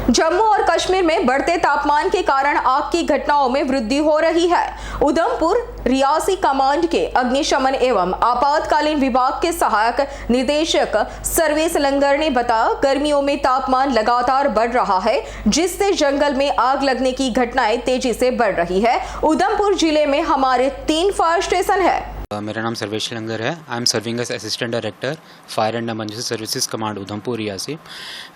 जम्मू और कश्मीर में बढ़ते तापमान के कारण आग की घटनाओं में वृद्धि हो रही है। उधमपुर रियासी कमांड के अग्निशमन एवं आपातकालीन विभाग के सहायक निदेशक सर्वेश लंगर ने बताया, गर्मियों में तापमान लगातार बढ़ रहा है, जिससे जंगल में आग लगने की घटनाएं तेजी से बढ़ रही है। उधमपुर जिले में हमारे 3 फायर स्टेशन है। मेरा नाम सर्वेश लंगर है। I am serving as assistant director fire and emergency services command Udhampur Reasi.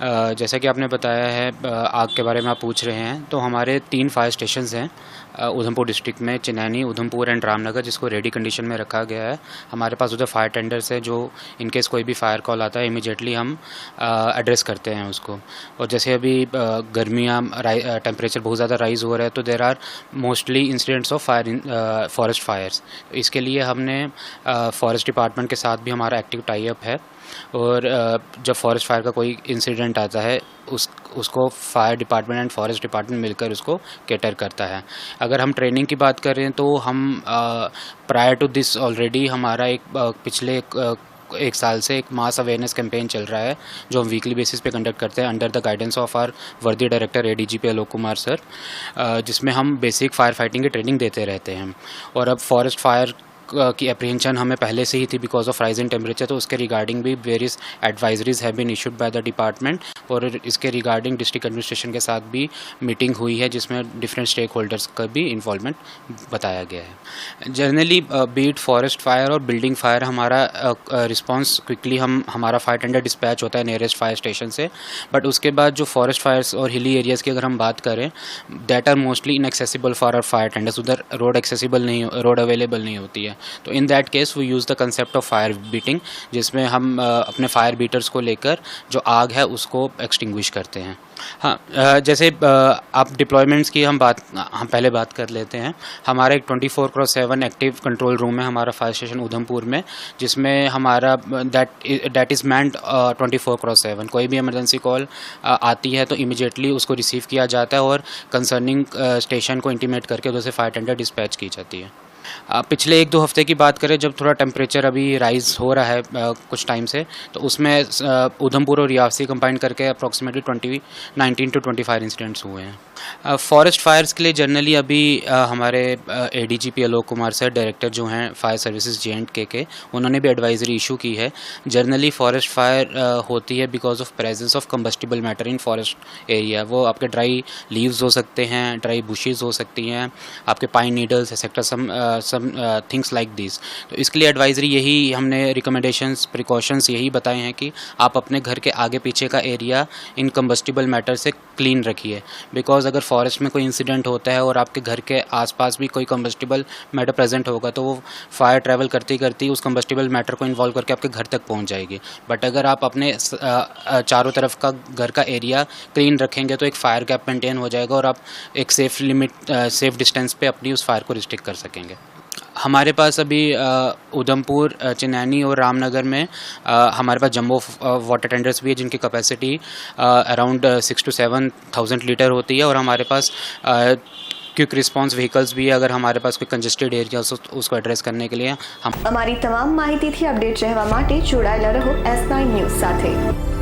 जैसा कि आपने बताया है, आग के बारे में आप पूछ रहे हैं, तो हमारे 3 फायर स्टेशंस हैं उधमपुर डिस्ट्रिक्ट में, चिनैनी, उधमपुर एंड रामनगर, जिसको रेडी कंडीशन में रखा गया है। हमारे पास उधर फायर टेंडर्स है, जो इनकेस कोई भी फायर कॉल आता है इमीडिएटली हम एड्रेस करते हैं उसको। और जैसे अभी गर्मियाँ, टेम्परेचर बहुत ज़्यादा राइज हो रहा है, तो there are mostly incidents of fire in forest fires. इसके लिए हमने फॉरेस्ट डिपार्टमेंट के साथ भी हमारा एक्टिव टाई अप है, और जब फॉरेस्ट फायर का कोई इंसिडेंट आता है उसको fire department and forest department मिलकर उसको कैटर करता है। अगर हम ट्रेनिंग की बात करें तो हम प्रायर टू दिस ऑलरेडी हमारा पिछले एक साल से एक मास अवेयरनेस कैंपेन चल रहा है, जो हम वीकली बेसिस पे कंडक्ट करते हैं under the guidance of our worthy director ADGP Alok Kumar sir, जिसमें हम बेसिक फायर फाइटिंग की ट्रेनिंग देते रहते हैं। और अब फॉरेस्ट फायर की अप्रीहेंशन हमें पहले से ही थी because of rise in temperature, तो उसके रिगार्डिंग भी various advisories have been issued by the department, और इसके रिगार्डिंग डिस्ट्रिक्ट एडमिनिस्ट्रेशन के साथ भी मीटिंग हुई है, जिसमें डिफरेंट स्टेक होल्डर्स का भी इन्वॉल्वमेंट बताया गया है। जनरली बीट फॉरेस्ट फायर और बिल्डिंग फायर, हमारा रिस्पॉन्स क्विकली हमारा फायर टेंडर डिस्पैच होता है नियरेस्ट फायर स्टेशन से। बट उसके बाद जो फॉरेस्ट फायर्स और हिली एरियाज़ की अगर हम बात करें, that are mostly inaccessible for our fire tenders. उधर रोड अवेलेबल नहीं होती है, तो in that case we use the concept of fire beating, जिसमें हम अपने फायर बीटर्स को लेकर जो आग है उसको एक्सटिंग्विश करते हैं। हाँ, जैसे आप डिप्लॉयमेंट्स की हम पहले बात कर लेते हैं। हमारा एक 24/7 एक्टिव कंट्रोल रूम है हमारा फायर स्टेशन उधमपुर में, जिसमें हमारा दैट इज़ मैन्ड 24/7। कोई भी इमरजेंसी कॉल आती है तो इमीडिएटली उसको रिसीव किया जाता है और कंसर्निंग स्टेशन को इंटीमेट करके उधर से फायर टेंडर डिस्पैच की जाती है। पिछले 1-2 हफ्ते की बात करें, जब थोड़ा टेम्परेचर अभी राइज हो रहा है कुछ टाइम से, तो उसमें उधमपुर और रियासी कंबाइन करके अप्रॉक्सीमेटली 19 to 25 इंसिडेंट्स हुए हैं। फॉरेस्ट फायर्स के लिए जनरली अभी हमारे ADGP Alok Kumar sir, director जो हैं फायर सर्विसेज J&K के, उन्होंने भी एडवाइजरी इशू की है। जनरली फॉरेस्ट फायर होती है because of presence of combustible matter in forest area. वो आपके ड्राई लीव्स हो सकते हैं, ड्राई बुशेस हो सकती हैं, आपके pine needles etcetera, some things like this. तो इसके लिए एडवाइजरी यही हमने रिकमेंडेशंस, प्रिकॉशंस यही बताए हैं कि आप अपने घर के आगे पीछे का एरिया इन कंबस्टिबल मैटर से क्लीन रखिए। बिकॉज अगर फॉरेस्ट में कोई इंसिडेंट होता है और आपके घर के आसपास भी कोई कंबस्टिबल मैटर प्रेजेंट होगा, तो वो फायर ट्रैवल करती करती उस कंबस्टिबल मैटर को इन्वॉल्व करके आपके घर तक पहुंच जाएगी। बट अगर आप अपने चारों तरफ का घर का एरिया क्लीन रखेंगे तो एक फायर गैप मेंटेन हो जाएगा और आप एक सेफ डिस्टेंस पे अपनी उस फायर को रिस्ट्रिक्ट कर सकेंगे। हमारे पास अभी उधमपुर, चिनैनी और रामनगर में हमारे पास जंबो वाटर टेंडर्स भी है, जिनकी कैपेसिटी अराउंड 6 to 7,000 लीटर होती है। और हमारे पास क्विक रिस्पॉन्स व्हीकल्स भी है, अगर हमारे पास कोई कंजेस्टेड एरिया उसको एड्रेस करने के लिए। અમારી તમામ માહિતીથી અપડેટ રહેવા માટે જોડાયેલા રહો S9 ન્યૂઝ સાથે।